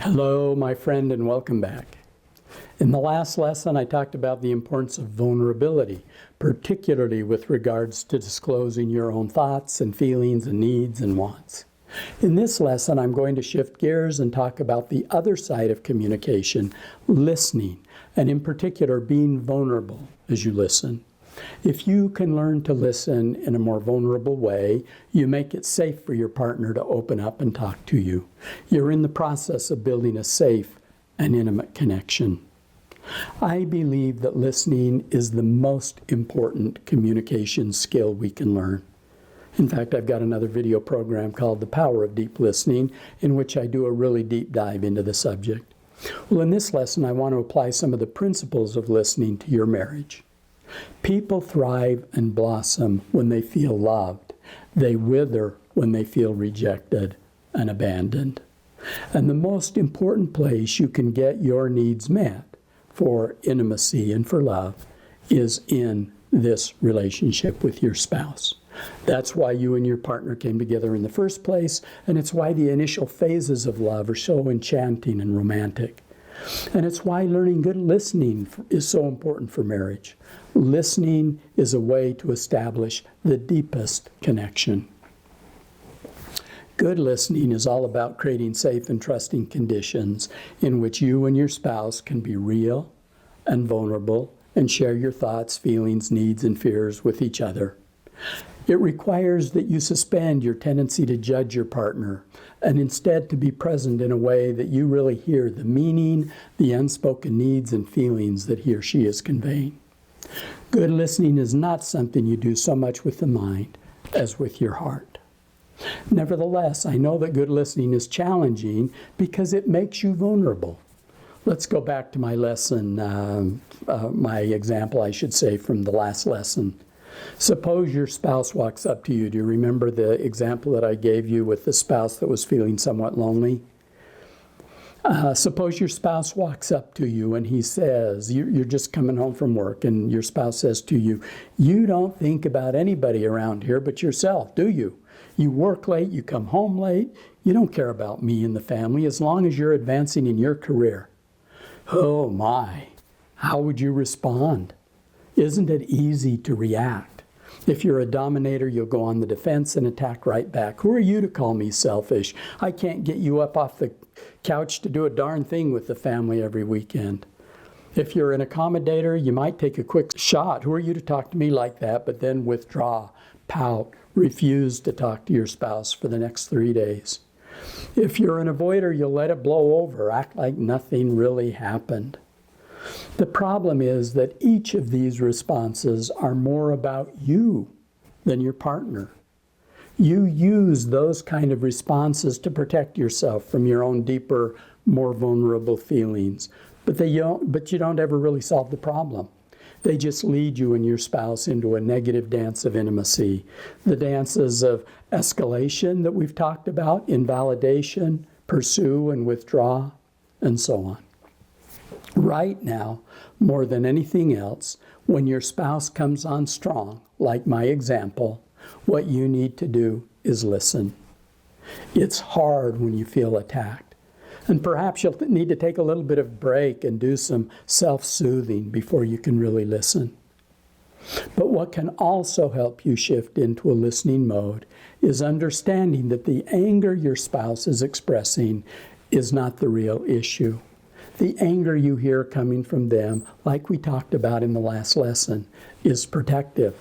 Hello, my friend, and welcome back. In the last lesson, I talked about the importance of vulnerability, particularly with regards to disclosing your own thoughts and feelings and needs and wants. In this lesson, I'm going to shift gears and talk about the other side of communication, listening, and in particular, being vulnerable as you listen. If you can learn to listen in a more vulnerable way, you make it safe for your partner to open up and talk to you. You're in the process of building a safe and intimate connection. I believe that listening is the most important communication skill we can learn. In fact, I've got another video program called The Power of Deep Listening, in which I do a really deep dive into the subject. Well, in this lesson, I want to apply some of the principles of listening to your marriage. People thrive and blossom when they feel loved. They wither when they feel rejected and abandoned. And the most important place you can get your needs met for intimacy and for love is in this relationship with your spouse. That's why you and your partner came together in the first place, and it's why the initial phases of love are so enchanting and romantic. And it's why learning good listening is so important for marriage. Listening is a way to establish the deepest connection. Good listening is all about creating safe and trusting conditions in which you and your spouse can be real and vulnerable and share your thoughts, feelings, needs, and fears with each other. It requires that you suspend your tendency to judge your partner and instead to be present in a way that you really hear the meaning, the unspoken needs and feelings that he or she is conveying. Good listening is not something you do so much with the mind as with your heart. Nevertheless, I know that good listening is challenging because it makes you vulnerable. Let's go back to my lesson, my example, I should say, from the last lesson. Suppose your spouse walks up to you. Do you remember the example that I gave you with the spouse that was feeling somewhat lonely? Suppose your spouse walks up to you and he says, you're just coming home from work, and your spouse says to you, "You don't think about anybody around here but yourself, do you? You work late, you come home late, you don't care about me and the family as long as you're advancing in your career." Oh my, how would you respond? Isn't it easy to react? If you're a dominator, you'll go on the defense and attack right back. Who are you to call me selfish? I can't get you up off the couch to do a darn thing with the family every weekend. If you're an accommodator, you might take a quick shot. Who are you to talk to me like that, but then withdraw, pout, refuse to talk to your spouse for the next 3 days? If you're an avoider, you'll let it blow over, act like nothing really happened. The problem is that each of these responses are more about you than your partner. You use those kind of responses to protect yourself from your own deeper, more vulnerable feelings. But you don't ever really solve the problem. They just lead you and your spouse into a negative dance of intimacy. The dances of escalation that we've talked about, invalidation, pursue and withdraw, and so on. Right now, more than anything else, when your spouse comes on strong, like my example, what you need to do is listen. It's hard when you feel attacked. And perhaps you'll need to take a little bit of break and do some self-soothing before you can really listen. But what can also help you shift into a listening mode is understanding that the anger your spouse is expressing is not the real issue. The anger you hear coming from them, like we talked about in the last lesson, is protective.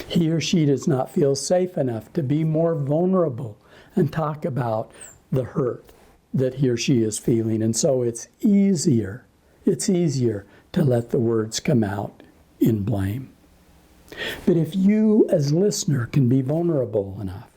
He or she does not feel safe enough to be more vulnerable and talk about the hurt that he or she is feeling. And so it's easier to let the words come out in blame. But if you as listener can be vulnerable enough,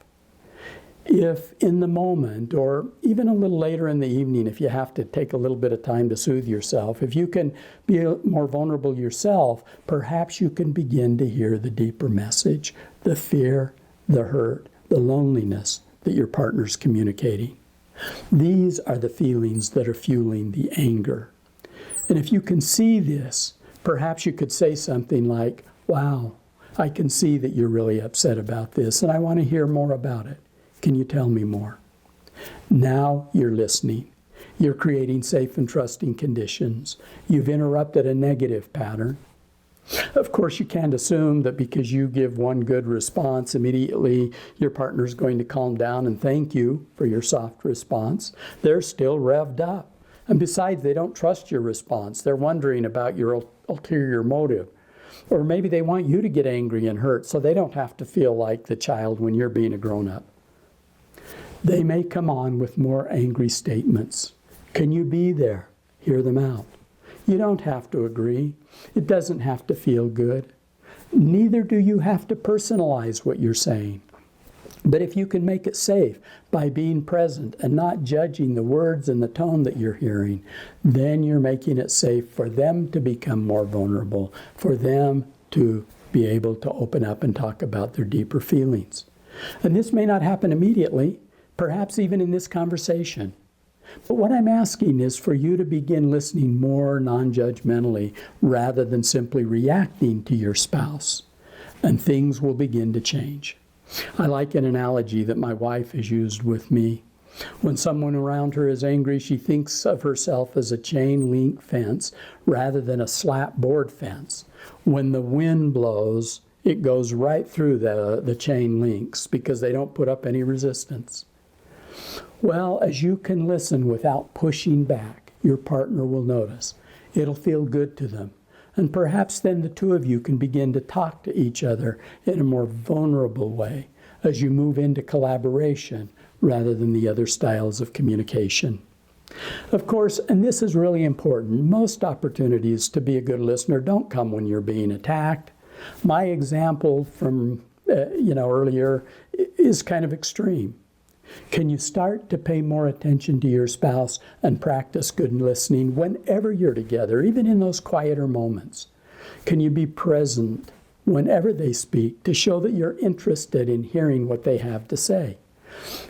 if in the moment, or even a little later in the evening, if you have to take a little bit of time to soothe yourself, if you can be more vulnerable yourself, perhaps you can begin to hear the deeper message, the fear, the hurt, the loneliness that your partner's communicating. These are the feelings that are fueling the anger. And if you can see this, perhaps you could say something like, "Wow, I can see that you're really upset about this, and I want to hear more about it. Can you tell me more?" Now you're listening. You're creating safe and trusting conditions. You've interrupted a negative pattern. Of course, you can't assume that because you give one good response, immediately your partner's going to calm down and thank you for your soft response. They're still revved up. And besides, they don't trust your response. They're wondering about your ulterior motive. Or maybe they want you to get angry and hurt so they don't have to feel like the child when you're being a grown-up. They may come on with more angry statements. Can you be there? Hear them out. You don't have to agree. It doesn't have to feel good. Neither do you have to personalize what you're saying. But if you can make it safe by being present and not judging the words and the tone that you're hearing, then you're making it safe for them to become more vulnerable, for them to be able to open up and talk about their deeper feelings. And this may not happen immediately, perhaps even in this conversation. But what I'm asking is for you to begin listening more non-judgmentally rather than simply reacting to your spouse, and things will begin to change. I like an analogy that my wife has used with me. When someone around her is angry, she thinks of herself as a chain link fence rather than a slat board fence. When the wind blows, it goes right through the chain links because they don't put up any resistance. Well, as you can listen without pushing back, your partner will notice. It'll feel good to them. And perhaps then the two of you can begin to talk to each other in a more vulnerable way as you move into collaboration rather than the other styles of communication. Of course, and this is really important, most opportunities to be a good listener don't come when you're being attacked. My example from earlier is kind of extreme. Can you start to pay more attention to your spouse and practice good listening whenever you're together, even in those quieter moments? Can you be present whenever they speak to show that you're interested in hearing what they have to say?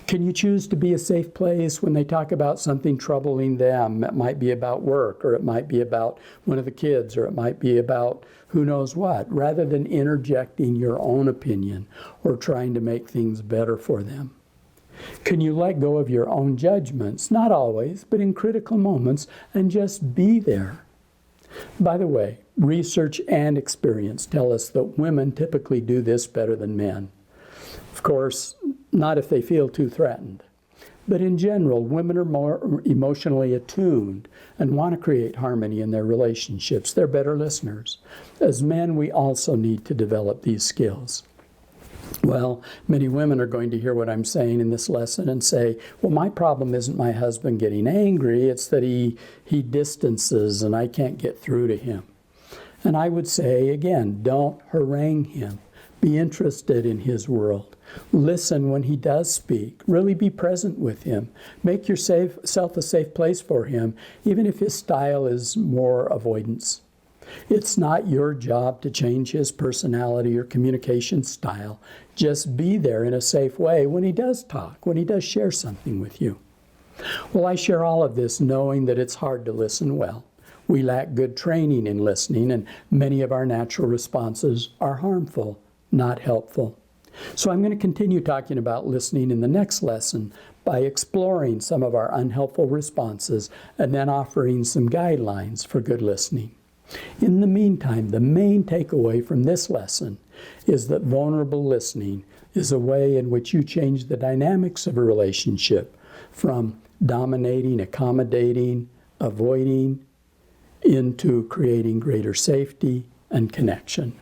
Can you choose to be a safe place when they talk about something troubling them? It might be about work, or it might be about one of the kids, or it might be about who knows what, rather than interjecting your own opinion or trying to make things better for them. Can you let go of your own judgments, not always, but in critical moments, and just be there? By the way, research and experience tell us that women typically do this better than men. Of course, not if they feel too threatened. But in general, women are more emotionally attuned and want to create harmony in their relationships. They're better listeners. As men, we also need to develop these skills. Well, many women are going to hear what I'm saying in this lesson and say, well, my problem isn't my husband getting angry, it's that he distances and I can't get through to him. And I would say, again, don't harangue him. Be interested in his world. Listen when he does speak. Really be present with him. Make yourself a safe place for him, even if his style is more avoidance. It's not your job to change his personality or communication style. Just be there in a safe way when he does talk, when he does share something with you. Well, I share all of this knowing that it's hard to listen well. We lack good training in listening, and many of our natural responses are harmful, not helpful. So I'm going to continue talking about listening in the next lesson by exploring some of our unhelpful responses and then offering some guidelines for good listening. In the meantime, the main takeaway from this lesson is that vulnerable listening is a way in which you change the dynamics of a relationship from dominating, accommodating, avoiding, into creating greater safety and connection.